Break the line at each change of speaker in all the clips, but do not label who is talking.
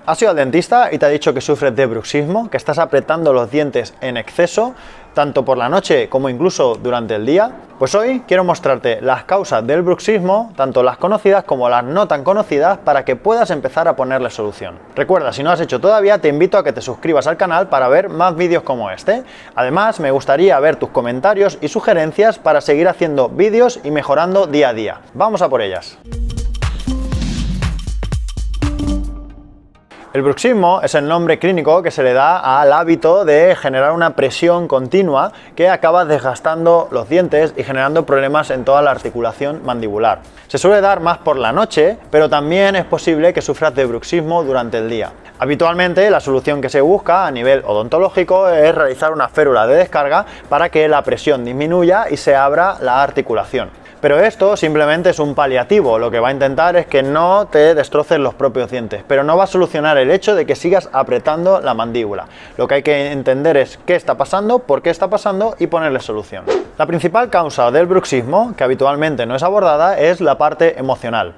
¿Has ido al dentista y te ha dicho que sufres de bruxismo, que estás apretando los dientes en exceso, tanto por la noche como incluso durante el día? Pues hoy quiero mostrarte las causas del bruxismo, tanto las conocidas como las no tan conocidas, para que puedas empezar a ponerle solución. Recuerda, si no lo has hecho todavía, te invito a que te suscribas al canal para ver más vídeos como este. Además, me gustaría ver tus comentarios y sugerencias para seguir haciendo vídeos y mejorando día a día. ¡Vamos a por ellas! El bruxismo es el nombre clínico que se le da al hábito de generar una presión continua que acaba desgastando los dientes y generando problemas en toda la articulación mandibular. Se suele dar más por la noche, pero también es posible que sufras de bruxismo durante el día. Habitualmente la solución que se busca a nivel odontológico es realizar una férula de descarga para que la presión disminuya y se abra la articulación. Pero esto simplemente es un paliativo, lo que va a intentar es que no te destroces los propios dientes, pero no va a solucionar el hecho de que sigas apretando la mandíbula. Lo que hay que entender es qué está pasando, por qué está pasando y ponerle solución. La principal causa del bruxismo, que habitualmente no es abordada, es la parte emocional.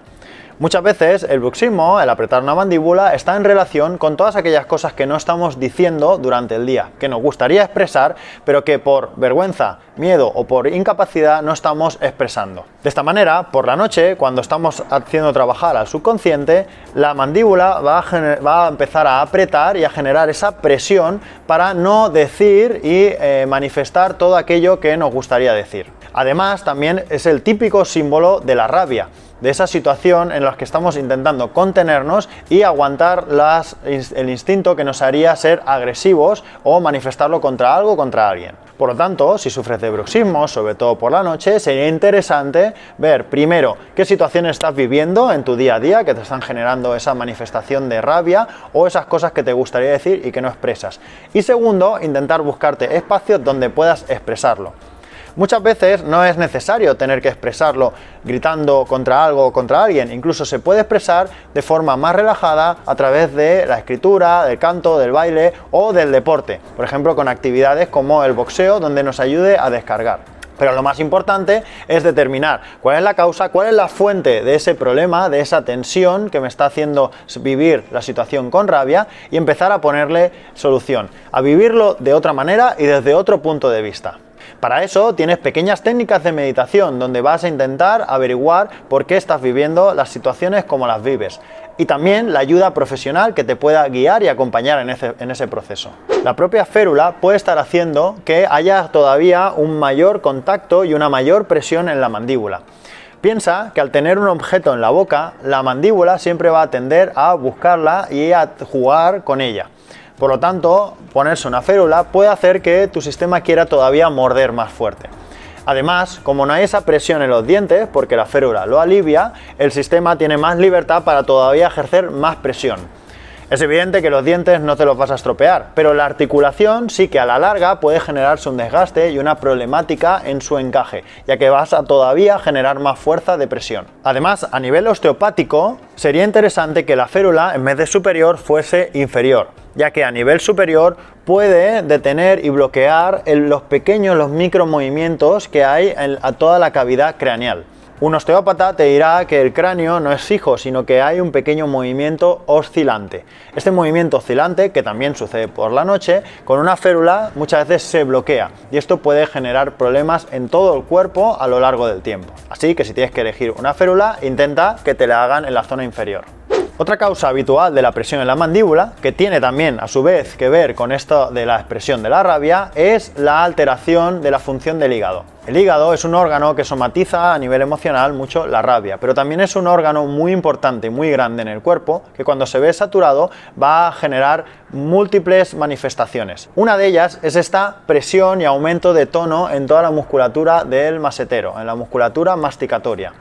Muchas veces el bruxismo, el apretar una mandíbula, está en relación con todas aquellas cosas que no estamos diciendo durante el día, que nos gustaría expresar, pero que por vergüenza, miedo o por incapacidad no estamos expresando. De esta manera, por la noche, cuando estamos haciendo trabajar al subconsciente, la mandíbula va a empezar a apretar y a generar esa presión para no decir y manifestar todo aquello que nos gustaría decir. Además, también es el típico símbolo de la rabia, de esa situación en la que estamos intentando contenernos y aguantar el instinto que nos haría ser agresivos o manifestarlo contra algo o contra alguien. Por lo tanto, si sufres de bruxismo, sobre todo por la noche, sería interesante ver primero qué situaciones estás viviendo en tu día a día que te están generando esa manifestación de rabia o esas cosas que te gustaría decir y que no expresas. Y segundo, intentar buscarte espacios donde puedas expresarlo. Muchas veces no es necesario tener que expresarlo gritando contra algo o contra alguien, incluso se puede expresar de forma más relajada a través de la escritura, del canto, del baile o del deporte, por ejemplo con actividades como el boxeo donde nos ayude a descargar. Pero lo más importante es determinar cuál es la causa, cuál es la fuente de ese problema, de esa tensión que me está haciendo vivir la situación con rabia y empezar a ponerle solución, a vivirlo de otra manera y desde otro punto de vista. Para eso tienes pequeñas técnicas de meditación donde vas a intentar averiguar por qué estás viviendo las situaciones como las vives. Y también la ayuda profesional que te pueda guiar y acompañar en ese proceso. La propia férula puede estar haciendo que haya todavía un mayor contacto y una mayor presión en la mandíbula. Piensa que al tener un objeto en la boca, la mandíbula siempre va a tender a buscarla y a jugar con ella. Por lo tanto, ponerse una férula puede hacer que tu sistema quiera todavía morder más fuerte. Además, como no hay esa presión en los dientes, porque la férula lo alivia, el sistema tiene más libertad para todavía ejercer más presión. Es evidente que los dientes no te los vas a estropear, pero la articulación sí que a la larga puede generarse un desgaste y una problemática en su encaje, ya que vas a todavía generar más fuerza de presión. Además, a nivel osteopático, sería interesante que la férula en vez de superior fuese inferior, ya que a nivel superior puede detener y bloquear los micromovimientos que hay a toda la cavidad craneal. Un osteópata te dirá que el cráneo no es fijo, sino que hay un pequeño movimiento oscilante. Este movimiento oscilante, que también sucede por la noche, con una férula muchas veces se bloquea y esto puede generar problemas en todo el cuerpo a lo largo del tiempo. Así que si tienes que elegir una férula, intenta que te la hagan en la zona inferior. Otra causa habitual de la presión en la mandíbula, que tiene también a su vez que ver con esto de la expresión de la rabia, es la alteración de la función del hígado. El hígado es un órgano que somatiza a nivel emocional mucho la rabia, pero también es un órgano muy importante, muy grande en el cuerpo, que cuando se ve saturado va a generar múltiples manifestaciones. Una de ellas es esta presión y aumento de tono en toda la musculatura del masetero, en la musculatura masticatoria.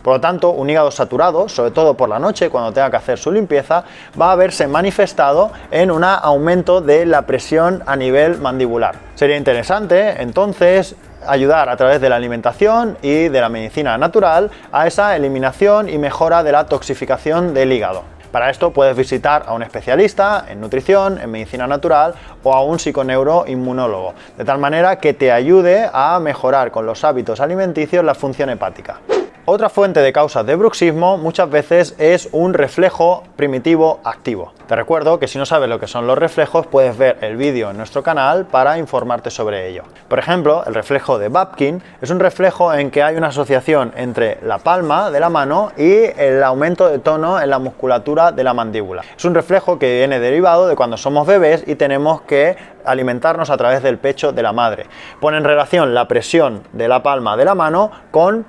Por lo tanto, un hígado saturado, sobre todo por la noche, cuando tenga que hacer su limpieza, va a verse manifestado en un aumento de la presión a nivel mandibular. Sería interesante, entonces, ayudar a través de la alimentación y de la medicina natural a esa eliminación y mejora de la toxificación del hígado. Para esto puedes visitar a un especialista en nutrición, en medicina natural o a un psiconeuroinmunólogo, de tal manera que te ayude a mejorar con los hábitos alimenticios la función hepática. Otra fuente de causas de bruxismo muchas veces es un reflejo primitivo activo. Te recuerdo que si no sabes lo que son los reflejos, puedes ver el vídeo en nuestro canal para informarte sobre ello. Por ejemplo, el reflejo de Babkin es un reflejo en que hay una asociación entre la palma de la mano y el aumento de tono en la musculatura de la mandíbula. Es un reflejo que viene derivado de cuando somos bebés y tenemos que alimentarnos a través del pecho de la madre. Pone en relación la presión de la palma de la mano con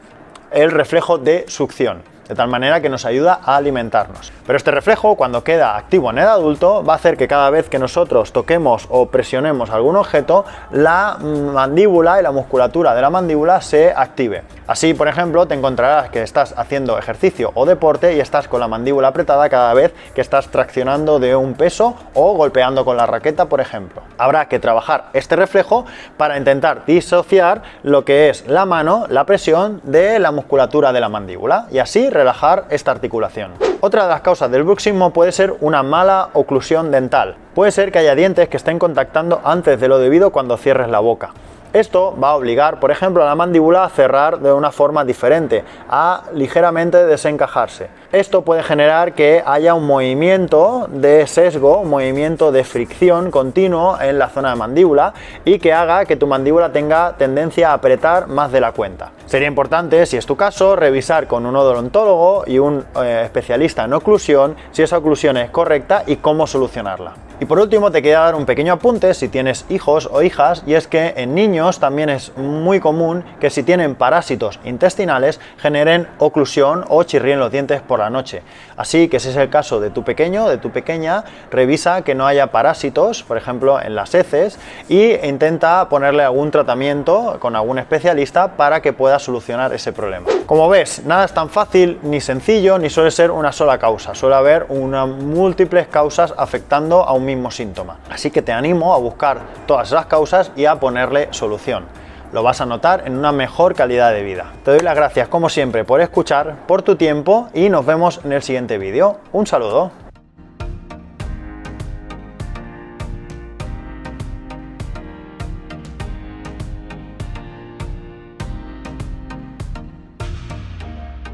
el reflejo de succión, de tal manera que nos ayuda a alimentarnos. Pero este reflejo, cuando queda activo en el adulto, va a hacer que cada vez que nosotros toquemos o presionemos algún objeto, la mandíbula y la musculatura de la mandíbula se active. Así, por ejemplo, te encontrarás que estás haciendo ejercicio o deporte y estás con la mandíbula apretada cada vez que estás traccionando de un peso o golpeando con la raqueta, por ejemplo. Habrá que trabajar este reflejo para intentar disociar lo que es la mano, la presión de la musculatura de la mandíbula y así relajar esta articulación. Otra de las causas del bruxismo puede ser una mala oclusión dental. Puede ser que haya dientes que estén contactando antes de lo debido cuando cierres la boca. Esto va a obligar, por ejemplo, a la mandíbula a cerrar de una forma diferente, a ligeramente desencajarse. Esto puede generar que haya un movimiento de sesgo, un movimiento de fricción continuo en la zona de mandíbula y que haga que tu mandíbula tenga tendencia a apretar más de la cuenta. Sería importante, si es tu caso, revisar con un odontólogo y un especialista en oclusión si esa oclusión es correcta y cómo solucionarla. Y por último te quería dar un pequeño apunte si tienes hijos o hijas, y es que en niños también es muy común que si tienen parásitos intestinales generen oclusión o chirríen los dientes por la noche. Así que si es el caso de tu pequeño, de tu pequeña, revisa que no haya parásitos, por ejemplo en las heces, e intenta ponerle algún tratamiento con algún especialista para que pueda solucionar ese problema. Como ves, nada es tan fácil ni sencillo, ni suele ser una sola causa, suele haber múltiples causas afectando a un mismo síntoma. Así que te animo a buscar todas esas causas y a ponerle solución. Lo vas a notar en una mejor calidad de vida. Te doy las gracias como siempre por escuchar, por tu tiempo y nos vemos en el siguiente vídeo. Un saludo.